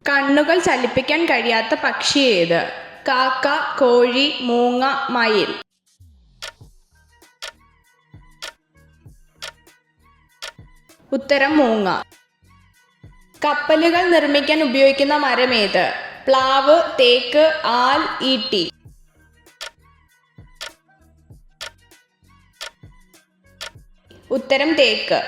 കണ്ണുകൾ ചലിപ്പിക്കാൻ കഴിയാത്ത പക്ഷി ഏത്? കാക്ക, കോഴി, മൂങ്ങ, മയിൽ. ഉത്തരം മൂങ്ങ. കപ്പലുകൾ നിർമ്മിക്കാൻ ഉപയോഗിക്കുന്ന മരം ഏത്? പ്ലാവ്, തേക്ക്, ആൽ, ഈട്ടി. ഉത്തരം തേക്ക്.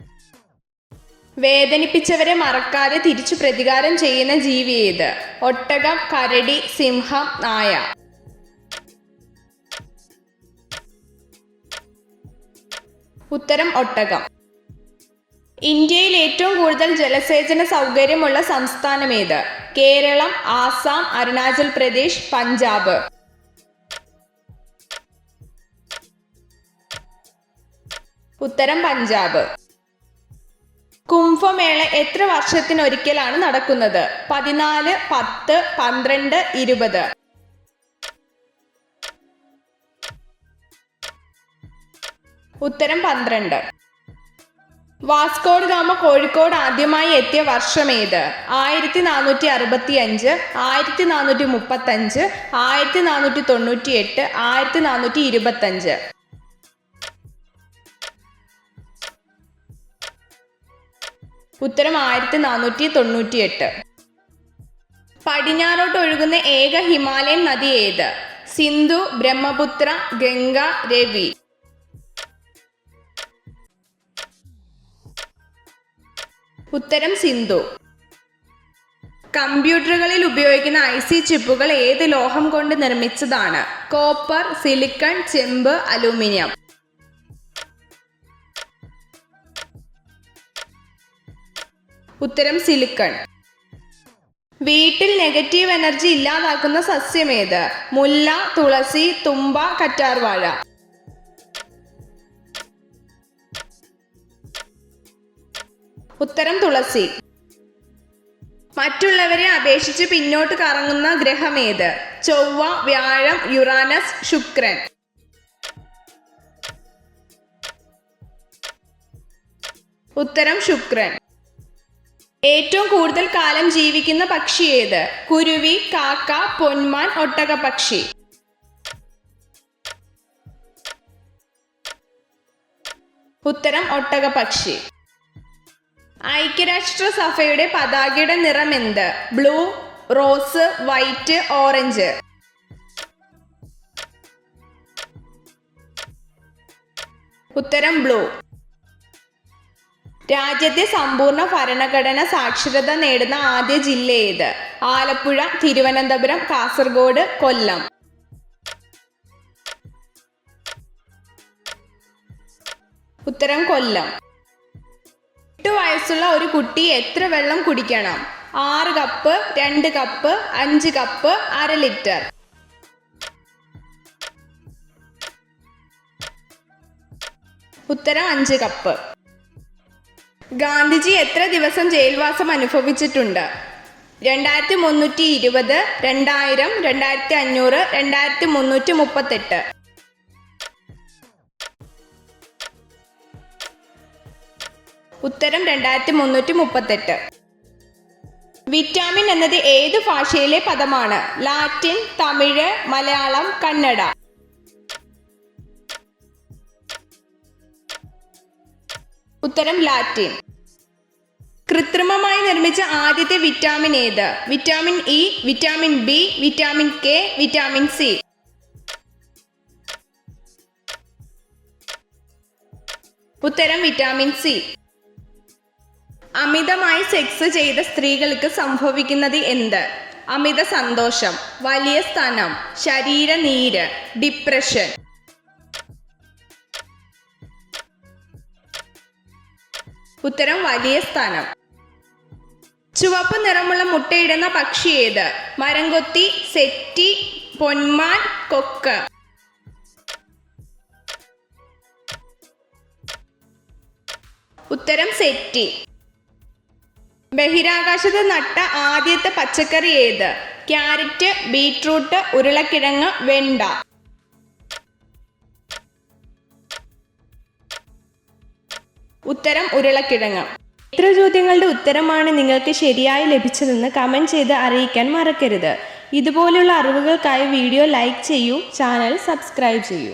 വേദനിപ്പിച്ചവരെ മറക്കാതെ തിരിച്ചു പ്രതികാരം ചെയ്യുന്ന ജീവി ഏത്? ഒട്ടകം, കരടി, സിംഹം, നായ. ഉത്തരം ഒട്ടകം. ഇന്ത്യയിൽ ഏറ്റവും കൂടുതൽ ജലസേചന സൗകര്യമുള്ള സംസ്ഥാനം ഏത്? കേരളം, ആസാം, അരുണാചൽ പ്രദേശ്, പഞ്ചാബ്. ഉത്തരം പഞ്ചാബ്. കുംഭമേള എത്ര വർഷത്തിനൊരിക്കലാണ് നടക്കുന്നത്? 14, 10, 12, 20. ഉത്തരം 12. വാസ്കോ ഡ ഗാമ കോഴിക്കോട് ആദ്യമായി എത്തിയ വർഷം ഏത്? 1465, 1435, 1498, 1425. ഉത്തരം 1498. പടിഞ്ഞാറോട്ട് ഒഴുകുന്ന ഏക ഹിമാലയൻ നദി ഏത്? സിന്ധു, ബ്രഹ്മപുത്ര, ഗംഗ, രവി. ഉത്തരം സിന്ധു. കമ്പ്യൂട്ടറുകളിൽ ഉപയോഗിക്കുന്ന IC ചിപ്പുകൾ ഏത് ലോഹം കൊണ്ട് നിർമ്മിച്ചതാണ്? കോപ്പർ, സിലിക്കൺ, ചെമ്പ്, അലൂമിനിയം. ഉത്തരം സിലിക്കൺ. വീട്ടിൽ നെഗറ്റീവ് എനർജി ഇല്ലാതാക്കുന്ന സസ്യം ഏത്? മുല്ല, തുളസി, തുമ്പ, കറ്റാർവാഴ. ഉത്തരം തുളസി. മറ്റുള്ളവരെ അപേക്ഷിച്ച് പിന്നോട്ട് കറങ്ങുന്ന ഗ്രഹം ഏത്? ചൊവ്വ, വ്യാഴം, യുറാനസ്, ശുക്രൻ. ഉത്തരം ശുക്രൻ. ഏറ്റവും കൂടുതൽ കാലം ജീവിക്കുന്ന പക്ഷി ഏത്? കുരുവി, കാക്ക, പൊന്മാൻ, ഒട്ടകപ്പക്ഷി. ഉത്തരം ഒട്ടകപ്പക്ഷി. ഐക്യരാഷ്ട്രസഭയുടെ പതാകയുടെ നിറം എന്ത്? Blue, rose, white, orange. ഉത്തരം ബ്ലൂ. രാജ്യത്തെ സമ്പൂർണ്ണ ഭരണഘടന സാക്ഷരത നേടുന്ന ആദ്യ ജില്ല ഏത്? ആലപ്പുഴ, തിരുവനന്തപുരം, കാസർഗോഡ്, കൊല്ലം. ഉത്തരം കൊല്ലം. 8 വയസ്സുള്ള ഒരു കുട്ടി എത്ര വെള്ളം കുടിക്കണം? 6 കപ്പ്, 2 കപ്പ്, 5 കപ്പ്, അര ലിറ്റർ. ഉത്തരം 5 കപ്പ്. ഗാന്ധിജി എത്ര ദിവസം ജയിൽവാസം അനുഭവിച്ചിട്ടുണ്ട്? 2320, 2000, 2500, 2338. ഉത്തരം 2338. വിറ്റാമിൻ എന്നത് ഏത് ഭാഷയിലെ പദമാണ്? ലാറ്റിൻ, തമിഴ്, മലയാളം, കന്നഡ. ഉത്തരം ലാറ്റിൻ. കൃത്രിമമായി നിർമ്മിച്ച ആദ്യത്തെ വിറ്റാമിൻ ഏത്? Vitamin E, vitamin B, vitamin K, vitamin C. ഉത്തരം വിറ്റാമിൻ സി. അമിതമായി സെക്സ് ചെയ്ത സ്ത്രീകൾക്ക് സംഭവിക്കുന്നത് എന്ത്? അമിത സന്തോഷം, വലിയ സ്തനം, ശരീരനീര്, ഡിപ്രഷൻ. ഉത്തരം വലിയ സ്തനം. ചുവപ്പ് നിറമുള്ള മുട്ടയിടുന്ന പക്ഷി ഏത്? മരംകൊത്തി, സെറ്റി, പൊന്മാൻ, കൊക്ക്. ഉത്തരം സെറ്റി. ബഹിരാകാശത്ത് നട്ട ആദ്യത്തെ പച്ചക്കറി ഏത്? ക്യാരറ്റ്, ബീട്രൂട്ട്, ഉരുളക്കിഴങ്ങ്, വെണ്ട. ഉത്തരം ഉരുളക്കിഴങ്ങ്. എത്ര ചോദ്യങ്ങളുടെ ഉത്തരമാണ് നിങ്ങൾക്ക് ശരിയായി ലഭിച്ചതെന്ന് കമൻറ്റ് ചെയ്ത് അറിയിക്കാൻ മറക്കരുത്. ഇതുപോലുള്ള അറിവുകൾക്കായി വീഡിയോ ലൈക്ക് ചെയ്യൂ, ചാനൽ സബ്സ്ക്രൈബ് ചെയ്യൂ.